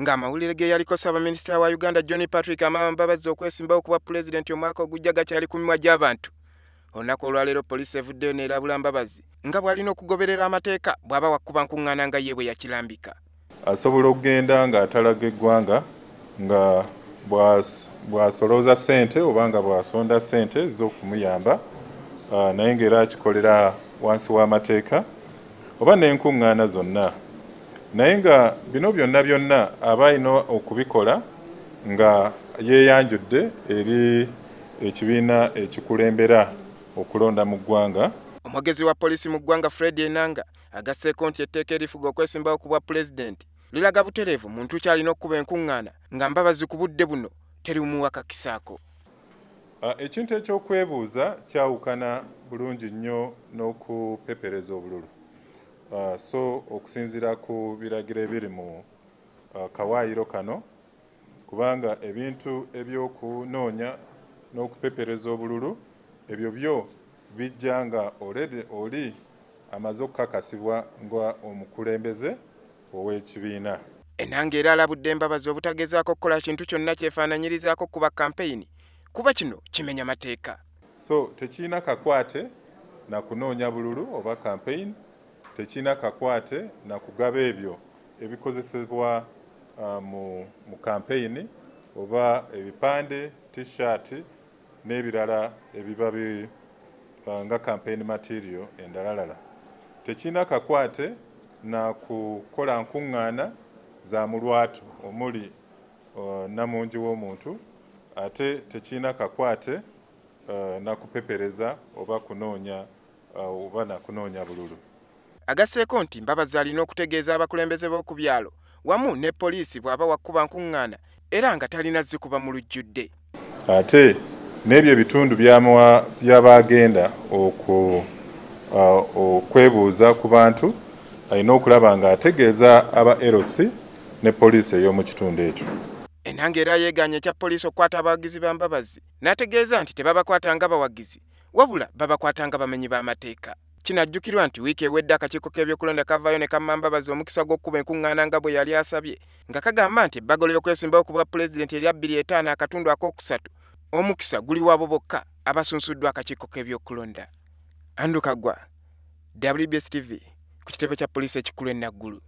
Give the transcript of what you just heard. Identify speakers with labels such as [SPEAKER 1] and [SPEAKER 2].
[SPEAKER 1] Ng'amawulire ge yaliko Ssaabaminisita wa Uganda John Patrick Amambabazi okwesimbawo okuba pulezidenti omwaka ogujja gakyali ku mimwa gy'abantu. Olunaku olwaleero poliisi evuddeyo n'erabula Mbabazi nga bw'alina okugoberera amateeka bw'aba wakuba nkuŋŋaana nga ye bwe yakirambika.
[SPEAKER 2] Asobola okugenda ng'atalaga eggwanga nga bw'asolooza ssente oba nga bw'asonda ssente z'okumuyamba naye ng'era akikolera wansi w'amateeka oba n'enkuŋŋaana zonna. Naye nga bino byonna aba alina okubikola nga yeeyanjudde eri ekibiina ekikulembera okulonda mu ggwanga.
[SPEAKER 1] Omwogezi wa poliisi mu ggwanga Fred Enanga agasseeko nti etteeka erifuga okwesimbawo ku bwa pulezidenti liraga butereevu muntu kyalina okuba enkuŋŋaana nga Mbabazi ku budde buno terimuwakakisaako.
[SPEAKER 2] Ekintu eky'okwebuuza kyawukana bulungi nnyo n'okupepereza obululu. So okusinziira ku biragiro ebiri mu kawaayiro kano, kubanga ebintu eby'okunoonya n'okupepereza obululu ebyo byo bijja nga oli amaze okukakasibwa nga omukulembeze ow'ekibiina.
[SPEAKER 1] Enanga era alabudde Mbabazi obutagezaako kukola kintu kyonna kyefaananyirizaako kuba kampeyini kuba kino kimenya mateeka.
[SPEAKER 2] So tekirina kakwate na kunoonya bululu oba kampeyini, tekirina kakwate na kugaba ebyo ebikozesebwa mu kampeyini oba ebipande, t-shirt n'ebirala ebiba nga campaign material endalalala. Tekirina kakwate na kukola nkuŋŋaana za mulwatu omuli namungi w'omuntu, ate tekirina kakwate na kupepereza oba kunoonya oba na kunoonya bululu.
[SPEAKER 1] Agasseeko nti Mbabazi alina okutegeeza abakulembeze b'oku byalo wamu ne poliisi bw'aba wakuba nkuŋŋaana era nga talina zikuba mu lujjudde.
[SPEAKER 2] Ate n'ebyo ebitundu by'abagenda okwebuuza ku bantu alina okulaba ng'ategeeza aba LC ne poliisi ey'omu kitundu ekyo.
[SPEAKER 1] Enanga era yeeganye ekya poliisi okukwata abawagizi ba Mbabazi n'ategeeza nti tebabakwata nga bawagizi wabula babakwata nga bamenyi b'amateeka. Kinajjukirwa nti wiiki ewedde akakiiko k'ebyokulonda kavaayo ne kamma Mbabazi omukisa gw'okuba enkuŋŋaana nga bwe yali asabye nga kagamba nti ebbagalo ly'okwesimbawo ku bwa pulezidenti erya 2005 akatundu akookusatu omukisa guli wabo bokka abasunsuddwa akakiiko k'ebyokulonda. Andrew Kagwa, WBS TV, ku kitebe kya poliisi ekikulu e Naggulu.